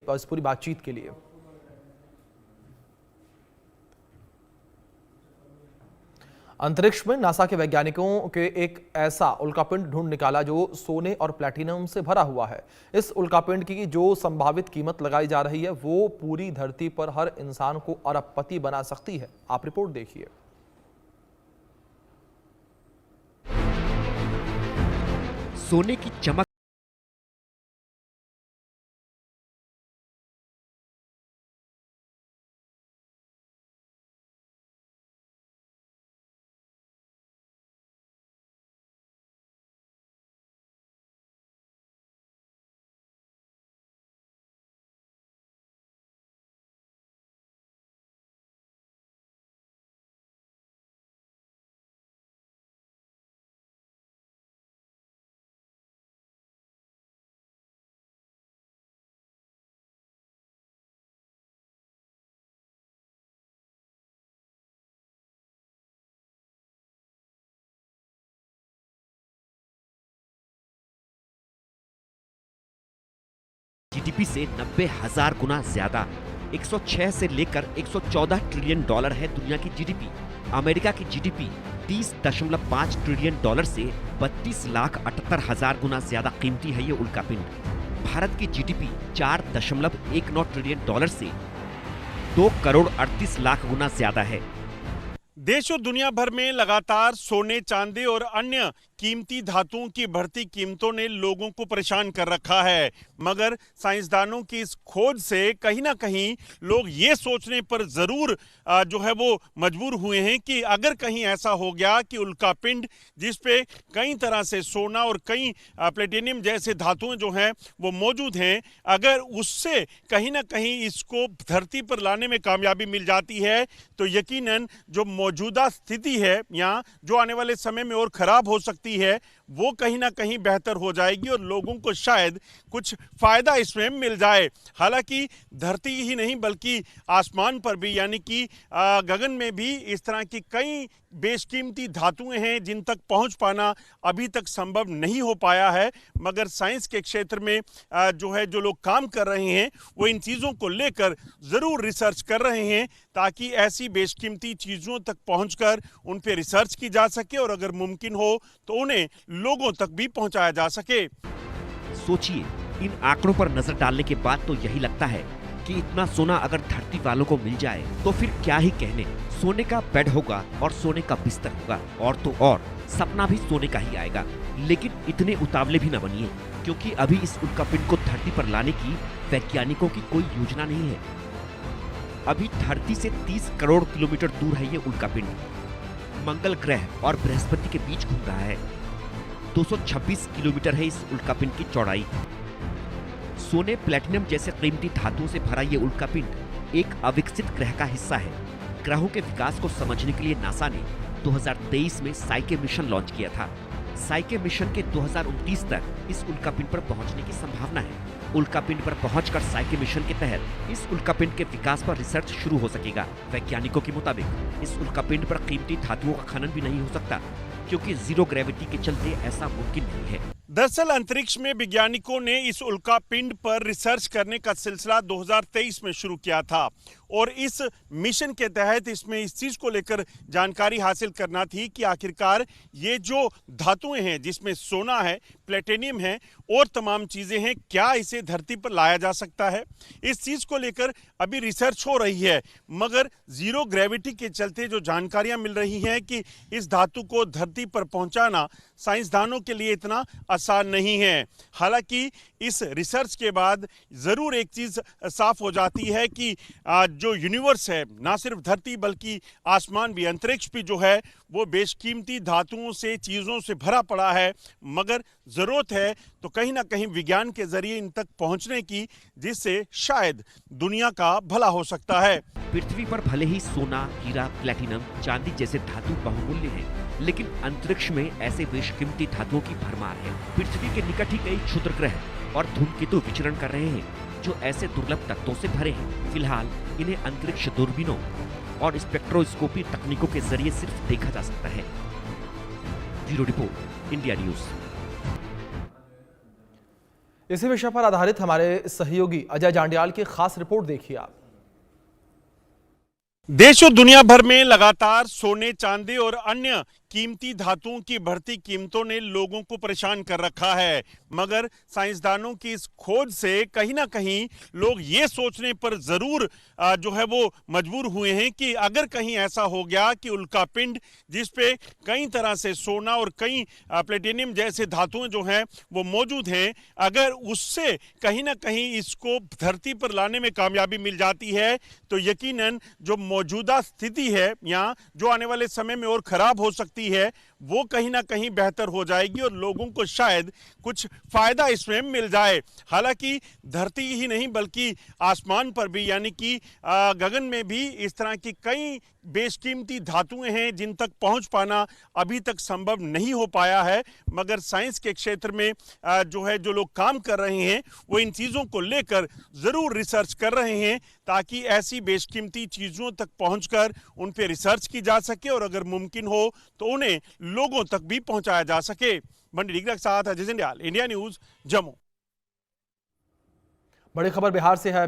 इस पूरी बातचीत के लिए। अंतरिक्ष में नासा के वैज्ञानिकों के एक ऐसा उल्कापिंड ढूंढ निकाला जो सोने और प्लैटिनम से भरा हुआ है। इस उल्कापिंड की जो संभावित कीमत लगाई जा रही है वो पूरी धरती पर हर इंसान को अरबपति बना सकती है। आप रिपोर्ट देखिए। सोने की चमक जीडीपी से 90,000 गुना ज्यादा। 106 से लेकर 114 ट्रिलियन डॉलर है दुनिया की जीडीपी। अमेरिका की जीडीपी 30.5 ट्रिलियन डॉलर से 32,78,000 गुना ज्यादा कीमती है ये उल्कापिंड। भारत की जीडीपी 4.19 ट्रिलियन डॉलर से 2 करोड़ 38 लाख गुना ज्यादा है। देश और दुनिया भर में लगातार सोने, चांदी और अन्य कीमती धातुओं की बढ़ती कीमतों ने लोगों को परेशान कर रखा है। मगर साइंसदानों की इस खोज से कहीं ना कहीं लोग ये सोचने पर जरूर जो है वो मजबूर हुए हैं कि अगर कहीं ऐसा हो गया कि उल्कापिंड जिस पे कई तरह से सोना और कई प्लेटिनियम जैसे धातुएं जो हैं वो मौजूद हैं, अगर उससे कहीं ना कहीं इसको धरती पर लाने में कामयाबी मिल जाती है तो यकीनन जो मौजूदा स्थिति है या जो आने वाले समय में और खराब हो सकती है वो कहीं ना कहीं बेहतर हो जाएगी और लोगों को शायद कुछ फायदा इसमें मिल जाए। हालांकि धरती ही नहीं बल्कि आसमान पर भी यानी कि गगन में भी इस तरह की कई बेशकीमती धातुएं हैं जिन तक पहुंच पाना अभी तक संभव नहीं हो पाया है। मगर साइंस के क्षेत्र में जो लोग काम कर रहे हैं वो इन चीज़ों को लेकर ज़रूर रिसर्च कर रहे हैं ताकि ऐसी बेशकीमती चीज़ों तक पहुंचकर उन पे रिसर्च की जा सके और अगर मुमकिन हो तो उन्हें लोगों तक भी पहुंचाया जा सके। सोचिए, इन आंकड़ों पर नजर डालने के बाद तो यही लगता है कि इतना सोना अगर धरती वालों को मिल जाए तो फिर क्या ही कहने। सोने का बेड होगा और सोने का बिस्तर होगा और तो और सपना भी सोने का ही आएगा। लेकिन इतने उतावले भी न बनिए क्योंकि अभी इस उल्कापिंड को धरती पर लाने की वैज्ञानिकों की कोई योजना नहीं है। अभी धरती से 30 करोड़ किलोमीटर दूर है ये उल्कापिंड। मंगल ग्रह और बृहस्पति के बीच घूम रहा है। 226 किलोमीटर है इस उल्कापिंड की चौड़ाई। सोने, प्लैटिनम जैसे कीमती धातुओं से भरा ये उल्कापिंड एक अविकसित ग्रह का हिस्सा है। ग्रहों के विकास को समझने के लिए नासा ने 2023 में साइके मिशन लॉन्च किया था। साइके मिशन के 2029 तक इस उल्कापिंड पर पहुंचने की संभावना है। उल्कापिंड पर पहुंचकर साइके मिशन के तहत इस उल्कापिंड के विकास पर रिसर्च शुरू हो सकेगा। वैज्ञानिकों के मुताबिक इस उल्कापिंड पर कीमती धातुओं का खनन भी नहीं हो सकता क्योंकि जीरो ग्रेविटी के चलते ऐसा मुमकिन नहीं है। दरअसल अंतरिक्ष में वैज्ञानिकों ने इस उल्कापिंड पर रिसर्च करने का सिलसिला 2023 में शुरू किया था और इस मिशन के तहत इसमें इस चीज को लेकर जानकारी हासिल करना थी कि आखिरकार ये जो धातुएं हैं जिसमें सोना है, प्लेटिनियम है और तमाम चीजें हैं, क्या इसे धरती पर लाया जा सकता है। इस चीज को लेकर अभी रिसर्च हो रही है मगर जीरो ग्रेविटी के चलते जो जानकारियां मिल रही हैं कि इस धातु को धरती पर पहुंचाना साइंसदानों के लिए इतना आसान नहीं है। हालांकि इस रिसर्च के बाद जरूर एक चीज साफ हो जाती है कि जो यूनिवर्स है, ना सिर्फ धरती बल्कि आसमान भी, अंतरिक्ष भी जो है वो बेशकीमती धातुओं से, चीजों से भरा पड़ा है। मगर जरूरत है तो कहीं ना कहीं विज्ञान के जरिए इन तक पहुंचने की जिससे शायद दुनिया का भला हो सकता है। पृथ्वी पर भले ही सोना, हीरा, प्लैटिनम, चांदी जैसे धातु बहुमूल्य हैं, लेकिन अंतरिक्ष में ऐसे बेशकीमती धातुओं की भरमार है। पृथ्वी के निकट ही कई क्षुद्र ग्रह और धूमकेतु विचरण कर रहे हैं जो ऐसे दुर्लभ तत्वों से भरे हैं। फिलहाल इन्हें अंतरिक्ष दूरबीनों और स्पेक्ट्रोस्कोपी तकनीकों के जरिए सिर्फ देखा जा सकता है। Bureau report, India news. इसी विषय पर आधारित हमारे सहयोगी अजय जांडियाल की खास रिपोर्ट देखिए आप। देश और दुनिया भर में लगातार सोने, चांदी और अन्य कीमती धातुओं की बढ़ती कीमतों ने लोगों को परेशान कर रखा है। मगर साइंसदानों की इस खोज से कहीं ना कहीं लोग ये सोचने पर जरूर जो है वो मजबूर हुए हैं कि अगर कहीं ऐसा हो गया कि उल्कापिंड जिसपे कई तरह से सोना और कई प्लेटिनियम जैसे धातुएं जो हैं वो मौजूद हैं, अगर उससे कहीं ना कहीं इसको धरती पर लाने में कामयाबी मिल जाती है तो यकीनन जो मौजूदा स्थिति है या जो आने वाले समय में और खराब हो सकती है वो कहीं ना कहीं बेहतर हो जाएगी और लोगों को शायद कुछ फायदा इसमें मिल जाए। हालांकि धरती ही नहीं बल्कि आसमान पर भी यानी कि गगन में भी इस तरह की कई बेशकीमती धातुएं हैं जिन तक पहुंच पाना अभी तक संभव नहीं हो पाया है। मगर साइंस के क्षेत्र में जो लोग काम कर रहे हैं वो इन चीज़ों को लेकर ज़रूर रिसर्च कर रहे हैं ताकि ऐसी बेशकीमती चीज़ों तक पहुंचकर उन पर रिसर्च की जा सके और अगर मुमकिन हो तो उन्हें लोगों तक भी पहुंचाया जा सके। मंडी डिग्रा के साथ अजय जांडियाल, इंडिया न्यूज़, जम्मू। बड़ी खबर बिहार से है।